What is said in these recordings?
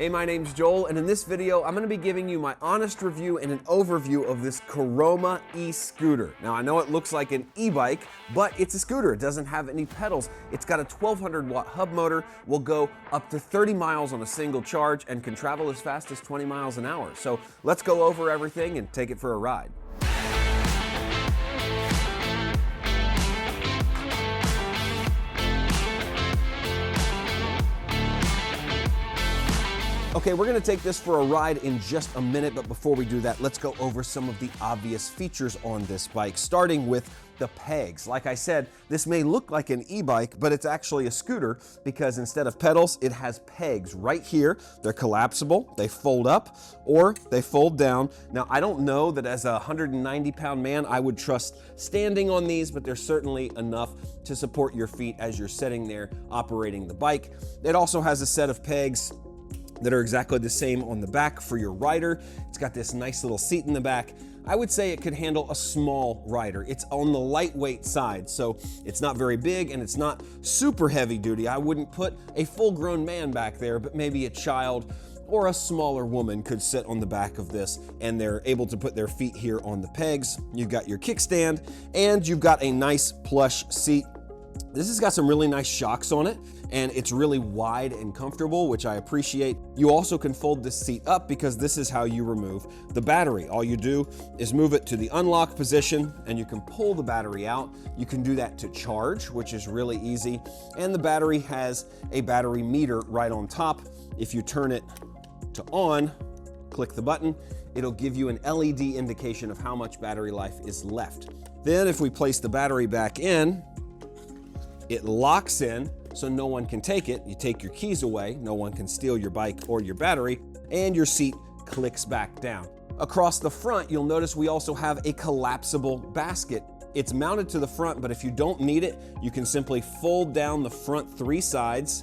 Hey, my name's Joel, and in this video, I'm gonna be giving you my honest review and an overview of this Caroma e-scooter. Now, I know it looks like an e-bike, but it's a scooter. It doesn't have any pedals. It's got a 1200 watt hub motor, will go up to 30 miles on a single charge, and can travel as fast as 20 miles an hour. So let's go over everything and take it for a ride. Okay, we're gonna take this for a ride in just a minute, but before we do that, let's go over some of the obvious features on this bike, starting with the pegs. Like I said, this may look like an e-bike, but it's actually a scooter because instead of pedals, it has pegs right here. They're collapsible, they fold up, or they fold down. Now, I don't know that as a 190-pound man, I would trust standing on these, but they're certainly enough to support your feet as you're sitting there operating the bike. It also has a set of pegs that are exactly the same on the back for your rider. It's got this nice little seat in the back. I would say it could handle a small rider. It's on the lightweight side, so it's not very big and it's not super heavy duty. I wouldn't put a full-grown man back there, but maybe a child or a smaller woman could sit on the back of this, and they're able to put their feet here on the pegs. You've got your kickstand, and you've got a nice plush seat. This has got some really nice shocks on it, and it's really wide and comfortable, which I appreciate. You also can fold this seat up because this is how you remove the battery. All you do is move it to the unlock position and you can pull the battery out. You can do that to charge, which is really easy. And the battery has a battery meter right on top. If you turn it to on, click the button, it'll give you an LED indication of how much battery life is left. Then if we place the battery back in, it locks in so no one can take it. You take your keys away, no one can steal your bike or your battery, and your seat clicks back down. Across the front, you'll notice we also have a collapsible basket. It's mounted to the front, but if you don't need it, you can simply fold down the front three sides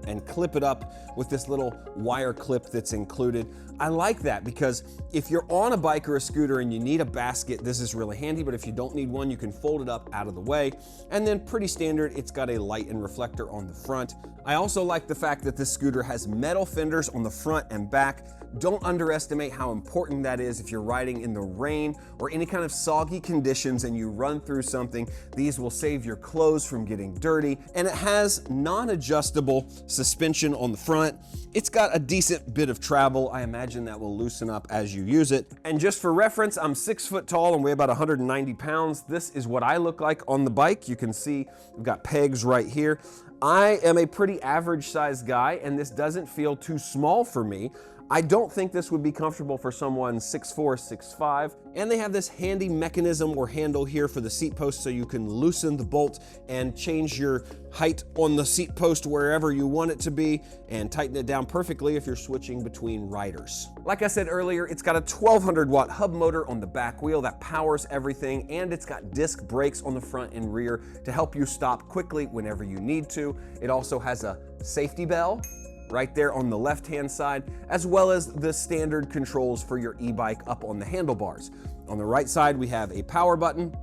and clip it up with this little wire clip that's included. I like that because if you're on a bike or a scooter and you need a basket, this is really handy, but if you don't need one, you can fold it up out of the way. And then pretty standard, it's got a light and reflector on the front. I also like the fact that this scooter has metal fenders on the front and back. Don't underestimate how important that is if you're riding in the rain or any kind of soggy conditions and you run through something. These will save your clothes from getting dirty. And it has non-adjustable suspension on the front. It's got a decent bit of travel. I imagine that will loosen up as you use it. And just for reference, I'm 6 foot tall and weigh about 190 pounds. This is what I look like on the bike. You can see we've got pegs right here. I am a pretty average sized guy and this doesn't feel too small for me. I don't think this would be comfortable for someone 6'4", 6'5", and they have this handy mechanism or handle here for the seat post so you can loosen the bolt and change your height on the seat post wherever you want it to be and tighten it down perfectly if you're switching between riders. Like I said earlier, it's got a 1200 watt hub motor on the back wheel that powers everything, and it's got disc brakes on the front and rear to help you stop quickly whenever you need to. It also has a safety bell right there on the left-hand side, as well as the standard controls for your e-bike up on the handlebars. On the right side, we have a power button.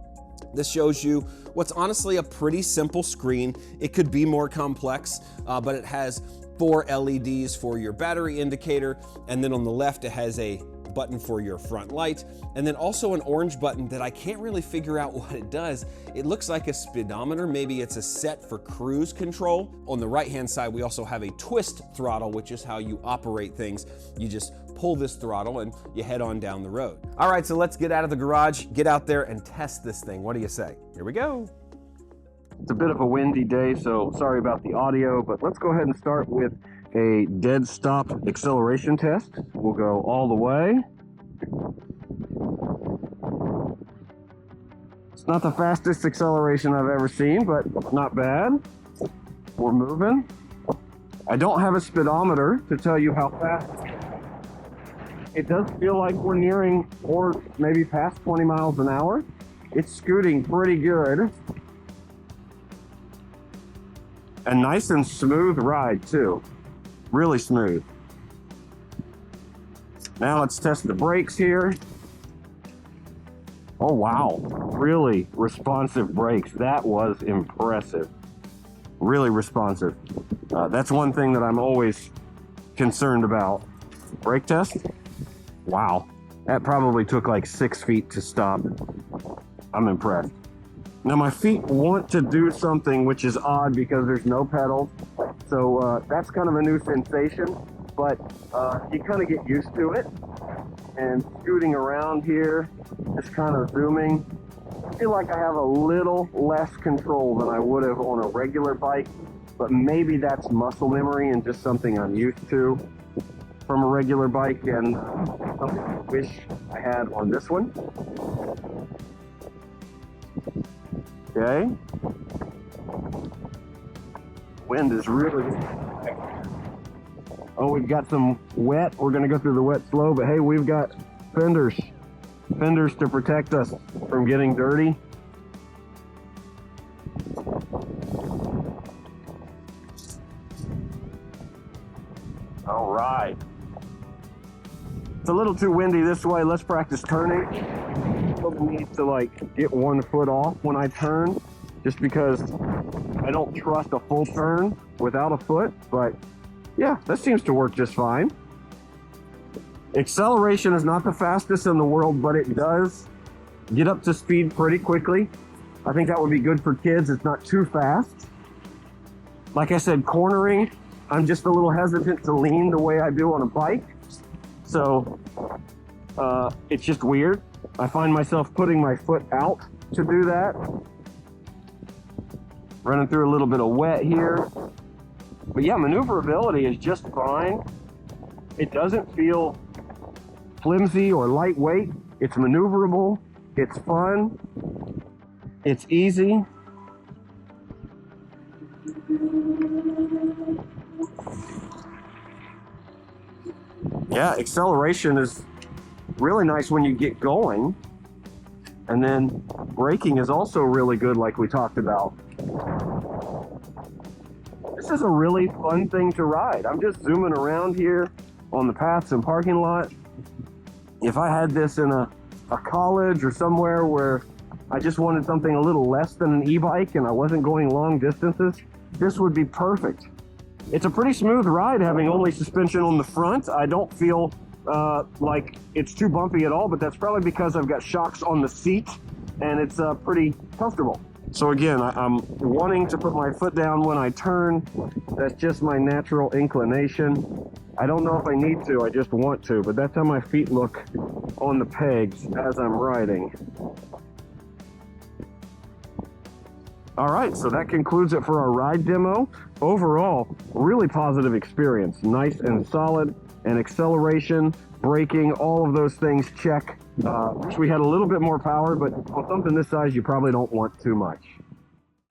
This shows you what's honestly a pretty simple screen. It could be more complex, but it has 4 LEDs for your battery indicator, and then on the left, it has a button for your front light, and then also an orange button that I can't really figure out what it does. It looks like a speedometer. Maybe it's a set for cruise control. On the right-hand side, we also have a twist throttle, which is how you operate things. You just pull this throttle and you head on down the road. All right, so let's get out of the garage, get out there and test this thing. What do you say? Here we go. It's a bit of a windy day, so sorry about the audio, but let's go ahead and start with a dead stop acceleration test. We'll go all the way. It's not the fastest acceleration I've ever seen, but not bad. We're moving. I don't have a speedometer to tell you how fast. It does feel like we're nearing or maybe past 20 miles an hour. It's scooting pretty good. A nice and smooth ride too. Really smooth. Now let's test the brakes here. Oh wow, really responsive brakes. That was impressive. Really responsive. That's one thing that I'm always concerned about. Brake test? Wow. That probably took like 6 feet to stop. I'm impressed. Now my feet want to do something which is odd because there's no pedals. So that's kind of a new sensation, but you kind of get used to it. And scooting around here, just kind of zooming, I feel like I have a little less control than I would have on a regular bike, but maybe that's muscle memory and just something I'm used to from a regular bike and something I wish I had on this one. Okay. Wind is really... Oh, we've got some wet. We're gonna go through the wet slow, but hey, we've got fenders to protect us from getting dirty. All right. It's a little too windy this way. Let's practice turning. Probably need to like get 1 foot off when I turn, just because I don't trust a full turn without a foot, but yeah, that seems to work just fine. Acceleration is not the fastest in the world, but it does get up to speed pretty quickly. I think that would be good for kids. It's not too fast. Like I said, cornering, I'm just a little hesitant to lean the way I do on a bike. So it's just weird. I find myself putting my foot out to do that. Running through a little bit of wet here. But yeah, maneuverability is just fine. It doesn't feel flimsy or lightweight. It's maneuverable. It's fun. It's easy. Yeah, acceleration is really nice when you get going. And then braking is also really good, like we talked about. This is a really fun thing to ride. I'm just zooming around here on the paths and parking lot. If I had this in a college or somewhere where I just wanted something a little less than an e-bike and I wasn't going long distances, this would be perfect. It's a pretty smooth ride having only suspension on the front. I don't feel like it's too bumpy at all, but that's probably because I've got shocks on the seat and it's pretty comfortable. So again, I'm wanting to put my foot down when I turn. That's just my natural inclination. I don't know if I need to, I just want to, but that's how my feet look on the pegs as I'm riding. All right, so that concludes it for our ride demo. Overall, really positive experience. Nice and solid, and acceleration, braking, all of those things check. Wish we had a little bit more power, but on something this size, you probably don't want too much.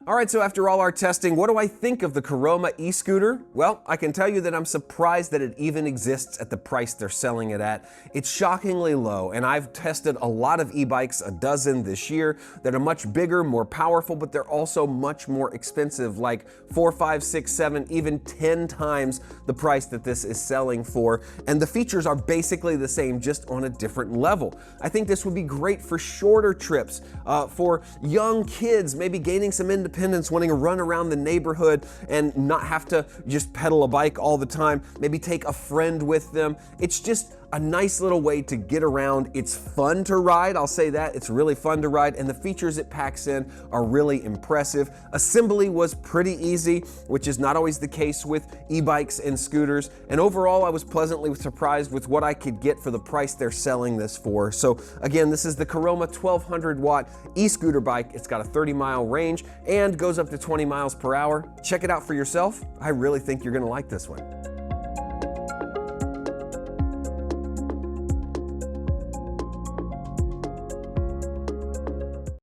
All right, so after all our testing, what do I think of the Caroma e-scooter? Well, I can tell you that I'm surprised that it even exists at the price they're selling it at. It's shockingly low, and I've tested a lot of e-bikes, a dozen this year, that are much bigger, more powerful, but they're also much more expensive, like 4, 5, 6, 7, even 10 times the price that this is selling for. And the features are basically the same, just on a different level. I think this would be great for shorter trips, for young kids, maybe gaining some independence, wanting to run around the neighborhood and not have to just pedal a bike all the time, maybe take a friend with them. It's just a nice little way to get around. It's fun to ride, I'll say that. It's really fun to ride, and the features it packs in are really impressive. Assembly was pretty easy, which is not always the case with e-bikes and scooters, and overall I was pleasantly surprised with what I could get for the price they're selling this for. So again, this is the Caroma 1200 watt e-scooter bike. It's got a 30-mile range and goes up to 20 miles per hour. Check it out for yourself. I really think you're gonna like this one.